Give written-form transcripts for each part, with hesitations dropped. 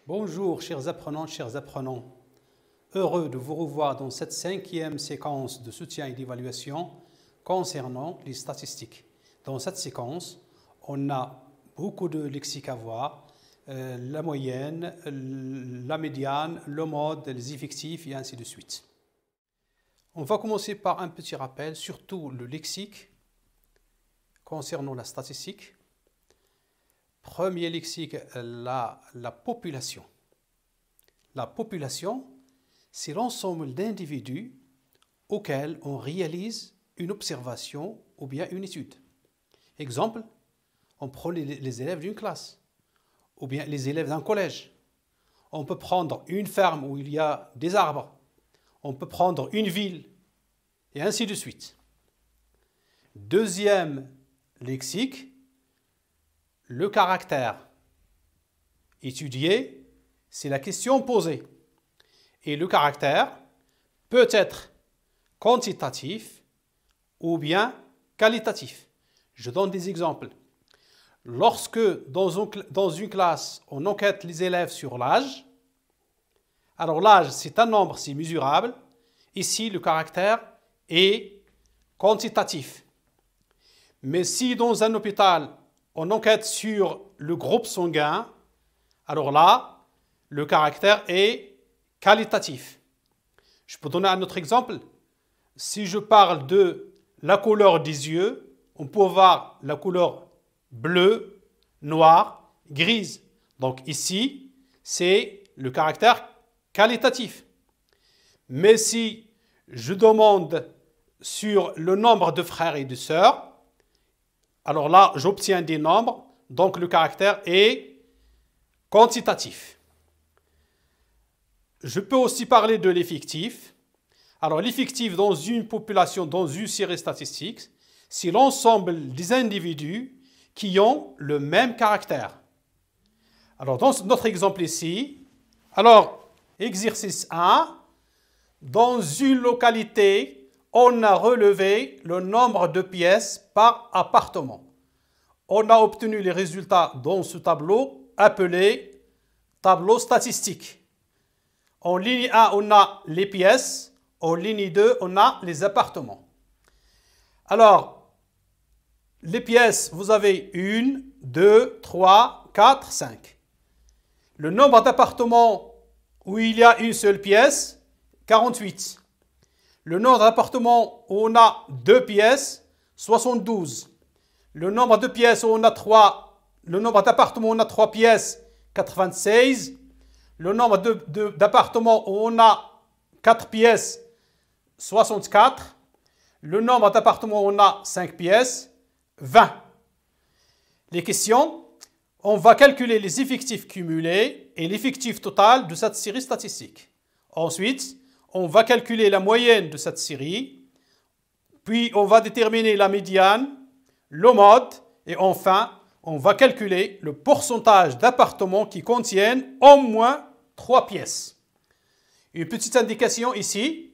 Bonjour chers apprenants. Heureux de vous revoir dans cette 5e séquence de soutien et d'évaluation concernant les statistiques. Dans cette séquence, on a beaucoup de lexiques à voir, la moyenne, la médiane, le mode, les effectifs et ainsi de suite. On va commencer par un petit rappel, surtout le lexique concernant la statistique. Premier lexique, la population. La population, c'est l'ensemble d'individus auxquels on réalise une observation ou bien une étude. Exemple, on prend les élèves d'une classe ou bien les élèves d'un collège. On peut prendre une ferme où il y a des arbres. On peut prendre une ville et ainsi de suite. Deuxième lexique, le caractère. Étudier, c'est la question posée. Et le caractère peut être quantitatif ou bien qualitatif. Je donne des exemples. Lorsque dans une classe, on enquête les élèves sur l'âge, alors l'âge, c'est un nombre, c'est mesurable. Ici, le caractère est quantitatif. Mais si dans un hôpital, on enquête sur le groupe sanguin, alors là, le caractère est qualitatif. Je peux donner un autre exemple. Si je parle de la couleur des yeux, on peut voir la couleur bleue, noire, grise. Donc ici, c'est le caractère qualitatif. Mais si je demande sur le nombre de frères et de sœurs, alors là, j'obtiens des nombres, donc le caractère est quantitatif. Je peux aussi parler de l'effectif. Alors l'effectif dans une population, dans une série statistique, c'est l'ensemble des individus qui ont le même caractère. Alors dans notre exemple ici, alors exercice 1, dans une localité, on a relevé le nombre de pièces par appartement. On a obtenu les résultats dans ce tableau appelé tableau statistique. En ligne 1, on a les pièces. En ligne 2, on a les appartements. Alors, les pièces, vous avez 1, 2, 3, 4, 5. Le nombre d'appartements où il y a une seule pièce, 48. Le nombre d'appartements où on a 2 pièces, 72. Le nombre de pièces où on a 3, le nombre d'appartements où on a 3 pièces, 96. Le nombre d'appartements où on a 4 pièces, 64. Le nombre d'appartements où on a 5 pièces, 20. Les questions, on va calculer les effectifs cumulés et l'effectif total de cette série statistique. Ensuite, on va calculer la moyenne de cette série, puis on va déterminer la médiane, le mode, et enfin, on va calculer le pourcentage d'appartements qui contiennent au moins 3 pièces. Une petite indication ici,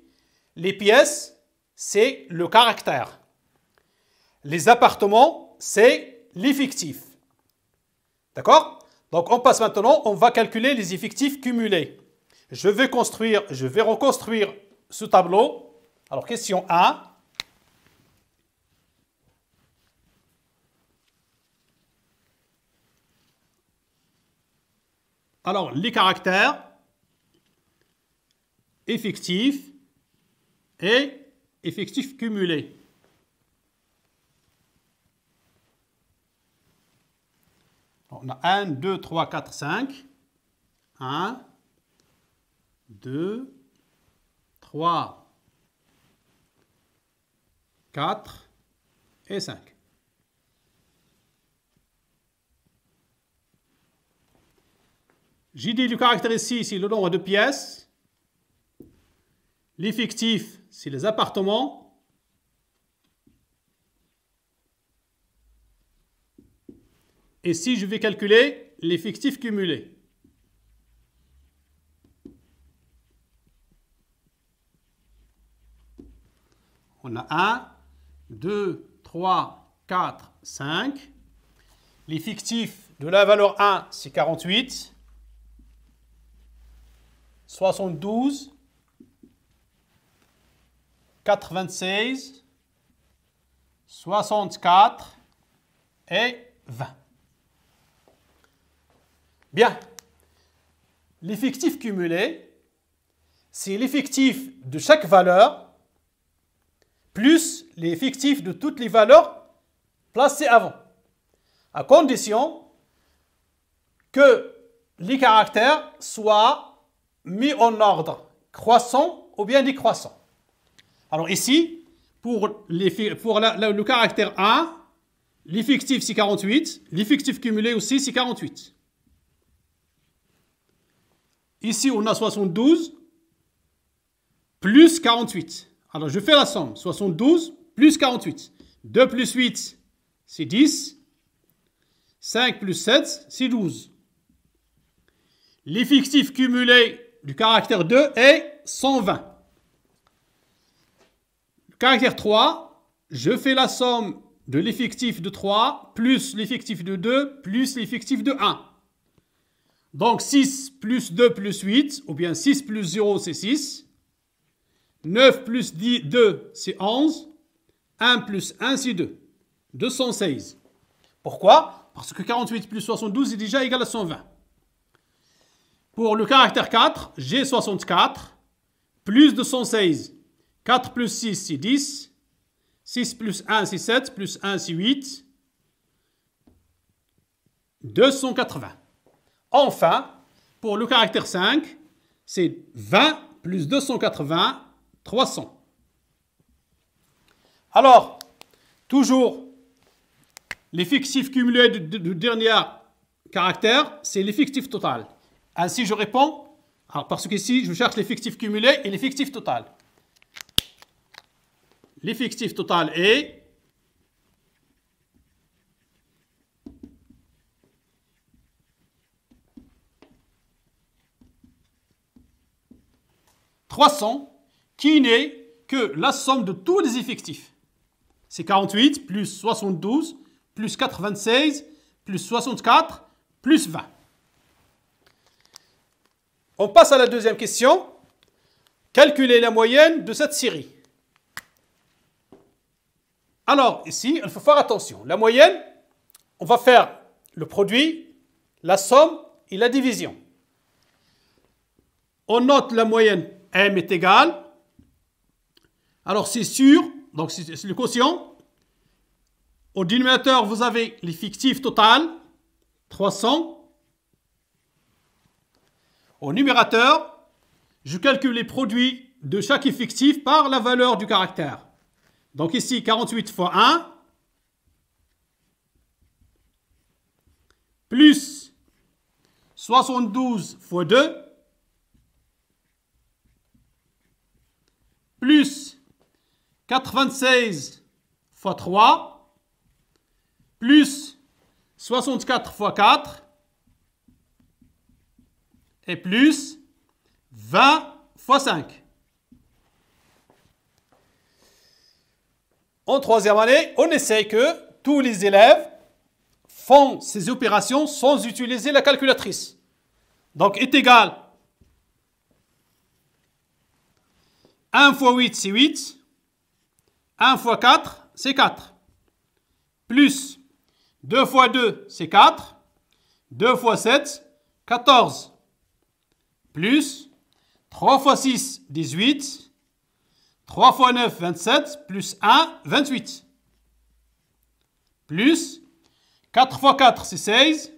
les pièces, c'est le caractère. Les appartements, c'est l'effectif. D'accord? Donc on passe maintenant, on va calculer les effectifs cumulés. Je vais reconstruire ce tableau. Alors, question 1. Alors, les caractères, effectifs et effectifs cumulés. On a 1, 2, 3, 4, 5. 1, 2, 3, 4 et 5. J'ai dit le caractère ici, c'est le nombre de pièces. L'effectif, c'est les appartements. Et si je vais calculer l'effectif cumulé. On a 1, 2, 3, 4, 5. L'effectif de la valeur 1, c'est 48. 72, 96, 64 et 20. Bien. L'effectif cumulé, c'est l'effectif de chaque valeur plus l'effectif de toutes les valeurs placées avant, à condition que les caractères soient mis en ordre croissant ou bien décroissant. Alors ici, pour le caractère 1, l'effectif c'est 48, l'effectif cumulé aussi c'est 48. Ici, on a 72 plus 48. Alors, je fais la somme. 72 plus 48. 2 plus 8, c'est 10. 5 plus 7, c'est 12. L'effectif cumulé du caractère 2 est 120. Le caractère 3, je fais la somme de l'effectif de 3 plus l'effectif de 2 plus l'effectif de 1. Donc 6 plus 2 plus 8, ou bien 6 plus 0, c'est 6. 9 plus 2, c'est 11. 1 plus 1, c'est 2. 216. Pourquoi? Parce que 48 plus 72 est déjà égal à 120. Pour le caractère 4, j'ai 64 plus 216. 4 plus 6, c'est 10. 6 plus 1, c'est 7. Plus 1, c'est 8. 280. Enfin, pour le caractère 5, c'est 20 plus 280, 300. Alors, toujours, l'effectif cumulé du dernier caractère, c'est l'effectif total. Ainsi, je réponds, parce qu'ici, je cherche l'effectif cumulé et l'effectif total. L'effectif total est 300, qui n'est que la somme de tous les effectifs. C'est 48 plus 72 plus 96 plus 64 plus 20. On passe à la deuxième question. Calculer la moyenne de cette série. Alors, ici, il faut faire attention. La moyenne, on va faire le produit, la somme et la division. On note la moyenne M est égale. Alors, c'est sûr, donc c'est le quotient. Au dénominateur, vous avez l'effectif total, 300. Au numérateur, je calcule les produits de chaque effectif par la valeur du caractère. Donc ici, 48 fois 1, plus 72 fois 2, plus 96 fois 3, plus 64 fois 4, et plus 20 fois 5. En troisième année, on essaie que tous les élèves font ces opérations sans utiliser la calculatrice. Donc, est égal 1 fois 8, c'est 8. 1 fois 4, c'est 4. Plus 2 fois 2, c'est 4. 2 fois 7, 14. Plus 3 fois 6, 18. 3 fois 9, 27. Plus 1, 28. Plus 4 fois 4, c'est 16.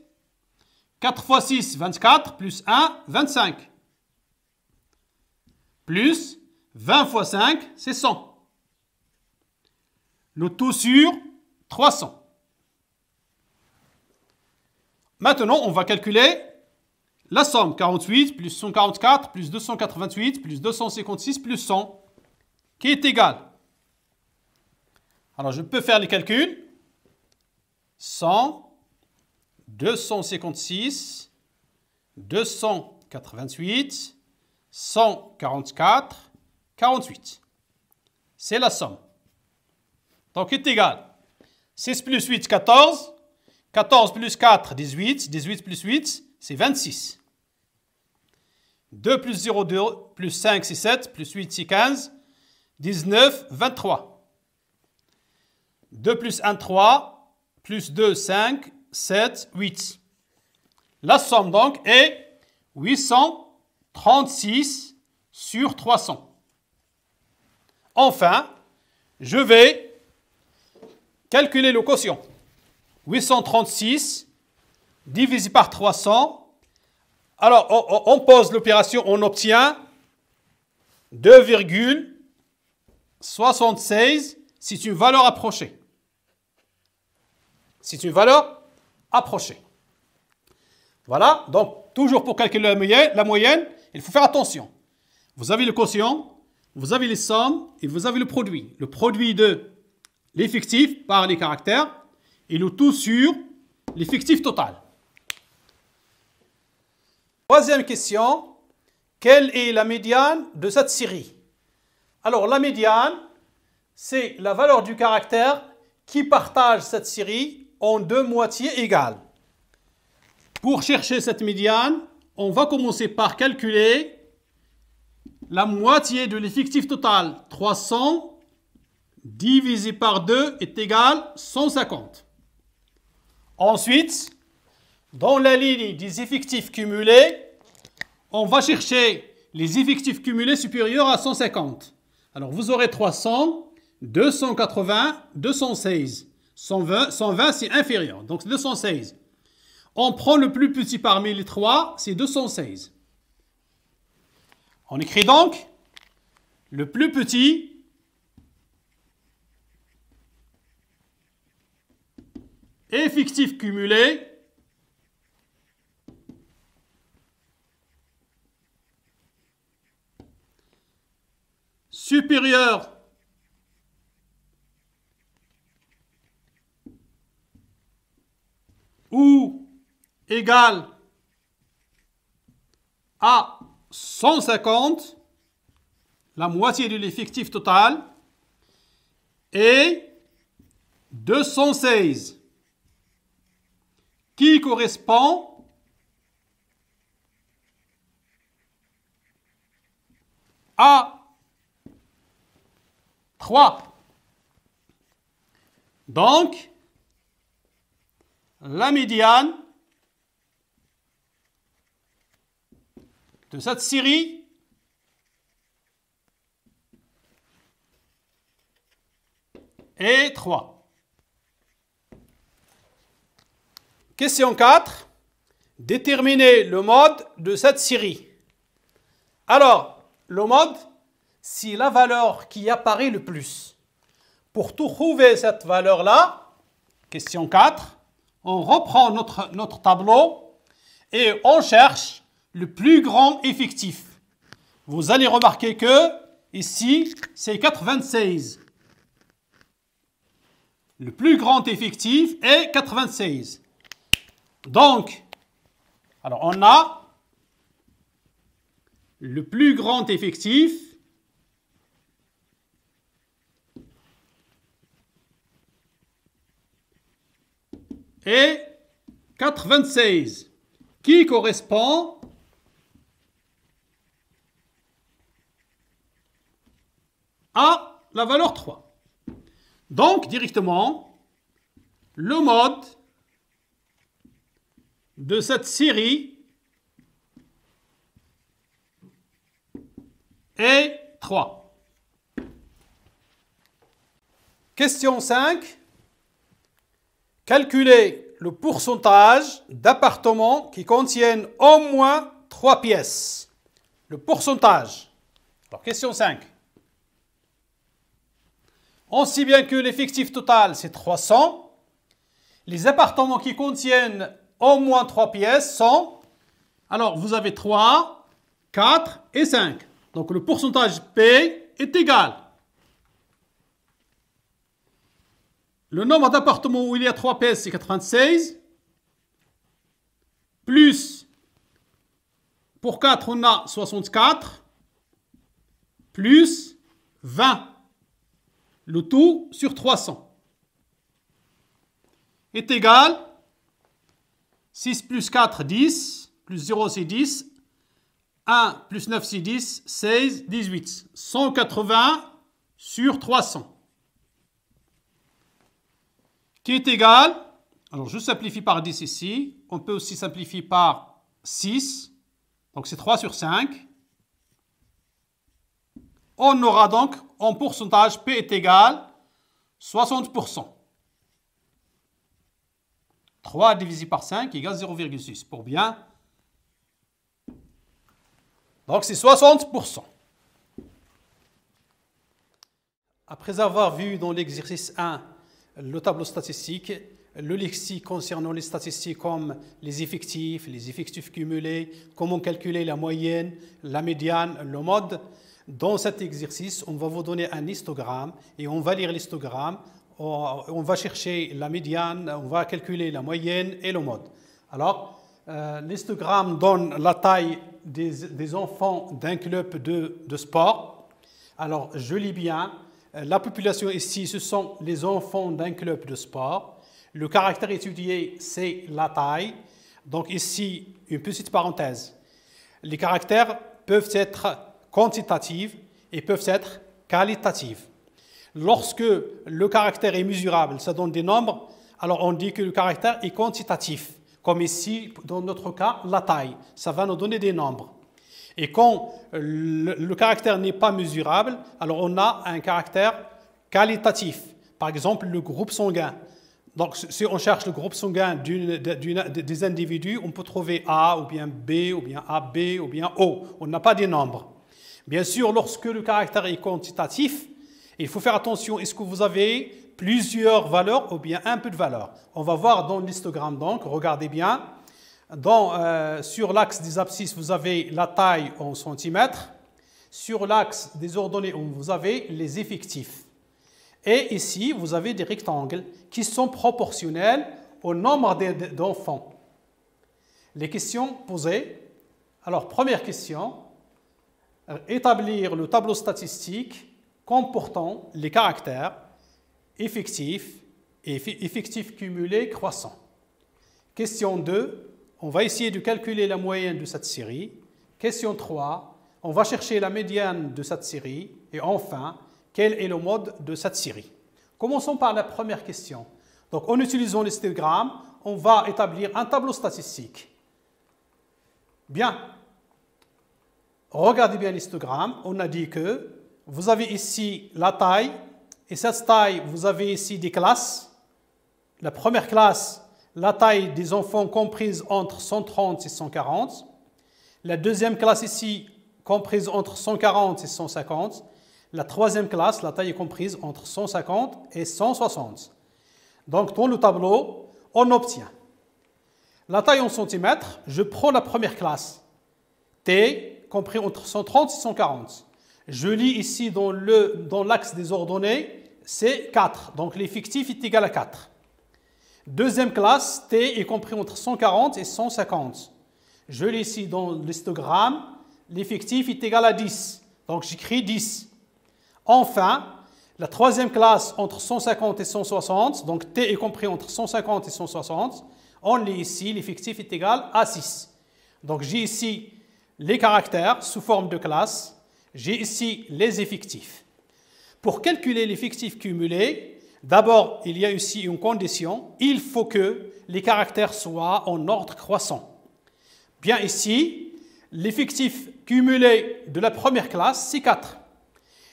4 fois 6, 24. Plus 1, 25. Plus 20 fois 5, c'est 100. Le tout sur 300. Maintenant, on va calculer la somme. 48 plus 144 plus 288 plus 256 plus 100 qui est égal. Alors, je peux faire les calculs. 100, 256, 288, 144, 48. C'est la somme. Donc, est égal. 6 plus 8, 14. 14 plus 4, 18. 18 plus 8, c'est 26. 2 plus 0, 2, plus 5, c'est 7, plus 8, c'est 15, 19, 23. 2 plus 1, 3, plus 2, 5, 7, 8. La somme donc est 836 sur 300. Enfin, je vais calculer le quotient. 836 divisé par 300. Alors, on pose l'opération, on obtient 2,76. C'est une valeur approchée. C'est une valeur approchée. Voilà, donc toujours pour calculer la moyenne, il faut faire attention. Vous avez le quotient, vous avez les sommes et vous avez le produit. Le produit de l'effectif par les caractères et le tout sur l'effectif total. Troisième question, quelle est la médiane de cette série? Alors la médiane, c'est la valeur du caractère qui partage cette série en deux moitiés égales. Pour chercher cette médiane, on va commencer par calculer la moitié de l'effectif total. 300 divisé par 2 est égal à 150. Ensuite, dans la ligne des effectifs cumulés, on va chercher les effectifs cumulés supérieurs à 150. Alors vous aurez 300, 280, 216. 120 c'est inférieur, donc c'est 216. On prend le plus petit parmi les trois, c'est 216. On écrit donc le plus petit effectif cumulé supérieur ou égal à 150, la moitié de l'effectif total, et 216, qui correspond à 3. Donc, la médiane de cette série est 3. Question 4. Déterminer le mode de cette série. Alors, le mode, c'est la valeur qui apparaît le plus. Pour trouver cette valeur-là, question 4, on reprend notre tableau et on cherche le plus grand effectif. Vous allez remarquer que ici, c'est 96. Le plus grand effectif est 96. Donc, alors on a le plus grand effectif est 96, qui correspond à la valeur 3. Donc, directement, le mode de cette série est 3. Question 5. Calculer le pourcentage d'appartements qui contiennent au moins 3 pièces. Le pourcentage. Alors, question 5. On sait bien que l'effectif total, c'est 300. Les appartements qui contiennent au moins 3 pièces sont... Alors, vous avez 3, 4 et 5. Donc, le pourcentage P est égal. Le nombre d'appartements où il y a 3 pièces, c'est 96. Plus, pour 4, on a 64. Plus 20. Le tout sur 300 est égal 6 plus 4, 10. Plus 0, c'est 10. 1 plus 9, c'est 10, 16, 18. 180 sur 300. Qui est égal, alors je simplifie par 10 ici, on peut aussi simplifier par 6, donc c'est 3 sur 5. On aura donc en pourcentage P est égal 60%. 3 divisé par 5 égale 0,6 pour bien. Donc c'est 60%. Après avoir vu dans l'exercice 1 le tableau statistique, le lexique concernant les statistiques comme les effectifs cumulés, comment calculer la moyenne, la médiane, le mode, dans cet exercice, on va vous donner un histogramme et on va lire l'histogramme, on va chercher la médiane, on va calculer la moyenne et le mode. Alors, l'histogramme donne la taille des enfants d'un club de sport. Alors, je lis bien. La population ici, ce sont les enfants d'un club de sport. Le caractère étudié, c'est la taille. Donc ici, une petite parenthèse. Les caractères peuvent être quantitatifs et peuvent être qualitatifs. Lorsque le caractère est mesurable, ça donne des nombres, alors on dit que le caractère est quantitatif. Comme ici, dans notre cas, la taille. Ça va nous donner des nombres. Et quand le caractère n'est pas mesurable, alors on a un caractère qualitatif. Par exemple, le groupe sanguin. Donc, si on cherche le groupe sanguin des individus, on peut trouver A ou bien B ou bien AB ou bien O. On n'a pas des nombres. Bien sûr, lorsque le caractère est quantitatif, il faut faire attention. Est-ce que vous avez plusieurs valeurs ou bien un peu de valeurs? On va voir dans l'histogramme donc. Regardez bien. Sur l'axe des abscisses, vous avez la taille en centimètres. Sur l'axe des ordonnées, vous avez les effectifs. Et ici, vous avez des rectangles qui sont proportionnels au nombre d'enfants. Les questions posées. Alors, première question. Établir le tableau statistique comportant les caractères effectifs et effectifs cumulés croissants. Question 2. On va essayer de calculer la moyenne de cette série. Question 3. On va chercher la médiane de cette série. Et enfin, quel est le mode de cette série? Commençons par la première question. Donc, en utilisant l'histogramme, on va établir un tableau statistique. Bien. Regardez bien l'histogramme. On a dit que vous avez ici la taille. Et cette taille, vous avez ici des classes. La première classe, la taille des enfants comprise entre 130 et 140. La deuxième classe ici, comprise entre 140 et 150. La troisième classe, la taille est comprise entre 150 et 160. Donc, dans le tableau, on obtient la taille en centimètres. Je prends la première classe, T, compris entre 130 et 140. Je lis ici dans l'axe des ordonnées, c'est 4. Donc, l'effectif est égal à 4. Deuxième classe, T est compris entre 140 et 150. Je lis ici dans l'histogramme, l'effectif est égal à 10. Donc, j'écris 10. Enfin, la troisième classe entre 150 et 160, donc T est compris entre 150 et 160, on lit ici, l'effectif est égal à 6. Donc j'ai ici les caractères sous forme de classe, j'ai ici les effectifs. Pour calculer l'effectif cumulé, d'abord, il y a ici une condition, il faut que les caractères soient en ordre croissant. Bien ici, l'effectif cumulé de la première classe, c'est 4.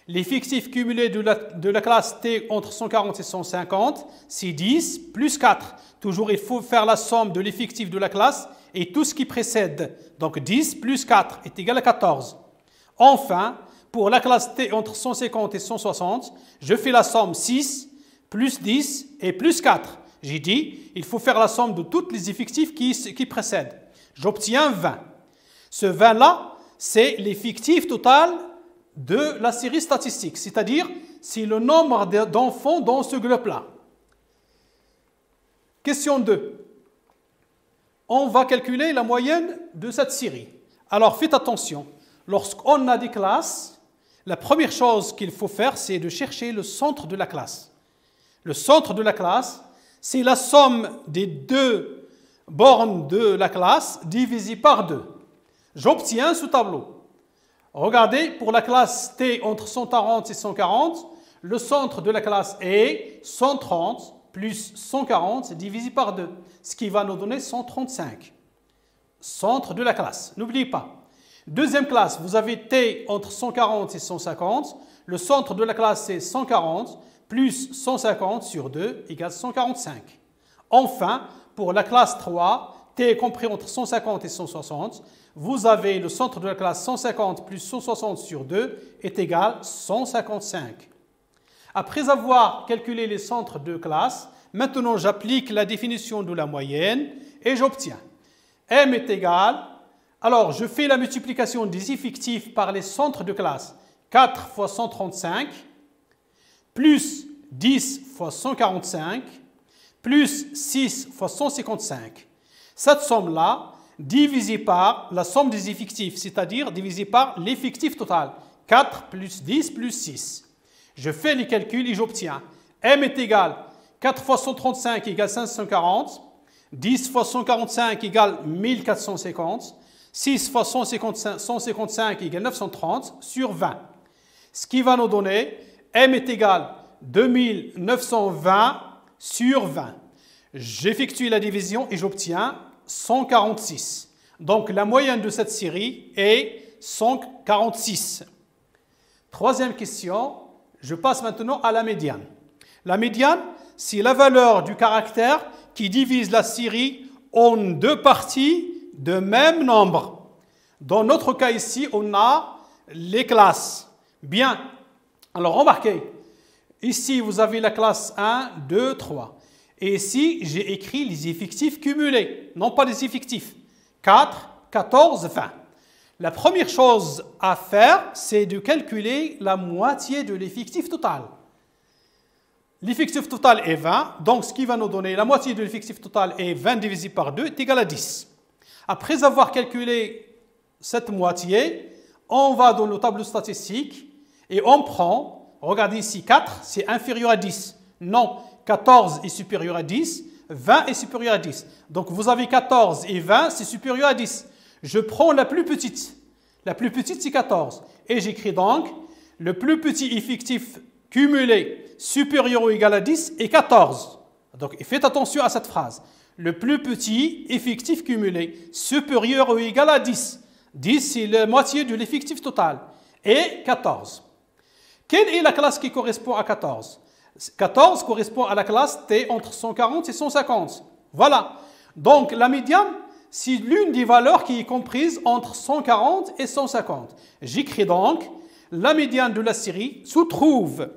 L'effectif cumulé de la classe T entre 140 et 150, c'est 10 plus 4. Toujours, il faut faire la somme de l'effectif de la classe et tout ce qui précède. Donc, 10 plus 4 est égal à 14. Enfin, pour la classe T entre 150 et 160, je fais la somme 6 plus 10 et plus 4. J'ai dit, il faut faire la somme de tous les effectifs qui précèdent. J'obtiens 20. Ce 20-là, c'est l'effectif total de la série statistique, c'est-à-dire c'est le nombre d'enfants dans ce groupe-là. Question 2. On va calculer la moyenne de cette série. Alors faites attention, lorsqu'on a des classes, la première chose qu'il faut faire, c'est de chercher le centre de la classe. Le centre de la classe, c'est la somme des deux bornes de la classe divisée par 2. J'obtiens ce tableau. Regardez, pour la classe T entre 140 et 140, le centre de la classe est 130 plus 140 divisé par 2, ce qui va nous donner 135. Centre de la classe, n'oubliez pas. Deuxième classe, vous avez T entre 140 et 150. Le centre de la classe c'est 140 plus 150 sur 2 égale 145. Enfin, pour la classe 3, T est compris entre 150 et 160. Vous avez le centre de la classe 150 plus 160 sur 2 est égal à 155. Après avoir calculé les centres de classe, maintenant j'applique la définition de la moyenne et j'obtiens M est égal, alors je fais la multiplication des effectifs par les centres de classe, 4 fois 135, plus 10 fois 145, plus 6 fois 155. Cette somme-là, divisée par la somme des effectifs, c'est-à-dire divisée par l'effectif total, 4 plus 10 plus 6. Je fais les calculs et j'obtiens M est égal 4 fois 135 égale 540, 10 fois 145 égale 1450, 6 fois 155 égale 930 sur 20. Ce qui va nous donner M est égal 2920 sur 20. J'effectue la division et j'obtiens 146. Donc la moyenne de cette série est 146. Troisième question, je passe maintenant à la médiane. La médiane, c'est la valeur du caractère qui divise la série en deux parties de même nombre. Dans notre cas ici, on a les classes. Bien, alors remarquez, ici vous avez la classe 1, 2, 3. Et ici, j'ai écrit les effectifs cumulés, non pas les effectifs. 4, 14, 20. La première chose à faire, c'est de calculer la moitié de l'effectif total. L'effectif total est 20, donc ce qui va nous donner la moitié de l'effectif total est 20 divisé par 2 est égal à 10. Après avoir calculé cette moitié, on va dans le tableau statistique et on prend, regardez ici, 4, c'est inférieur à 10. Non, 14 est supérieur à 10, 20 est supérieur à 10. Donc vous avez 14 et 20, c'est supérieur à 10. Je prends la plus petite. La plus petite, c'est 14. Et j'écris donc, le plus petit effectif cumulé supérieur ou égal à 10 est 14. Donc faites attention à cette phrase. Le plus petit effectif cumulé supérieur ou égal à 10. 10, c'est la moitié de l'effectif total. Et 14. Quelle est la classe qui correspond à 14 ? 14 correspond à la classe T entre 140 et 150. Voilà. Donc la médiane, c'est l'une des valeurs qui est comprise entre 140 et 150. J'écris donc, la médiane de la série se trouve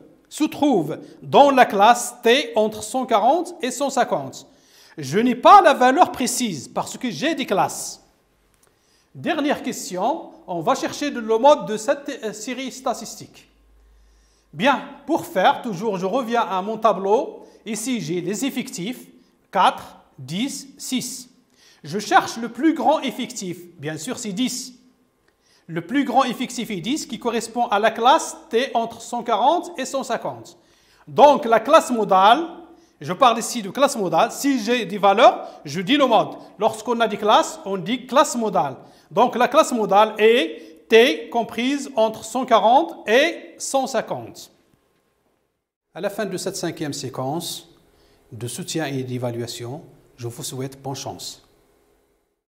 dans la classe T entre 140 et 150. Je n'ai pas la valeur précise parce que j'ai des classes. Dernière question, on va chercher le mode de cette série statistique. Bien, pour faire, toujours je reviens à mon tableau. Ici, j'ai les effectifs, 4, 10, 6. Je cherche le plus grand effectif, bien sûr c'est 10. Le plus grand effectif est 10 qui correspond à la classe T entre 140 et 150. Donc la classe modale, je parle ici de classe modale, si j'ai des valeurs, je dis le mode. Lorsqu'on a des classes, on dit classe modale. Donc la classe modale est T comprise entre 140 et 150. À la fin de cette 5e séquence de soutien et d'évaluation, je vous souhaite bonne chance.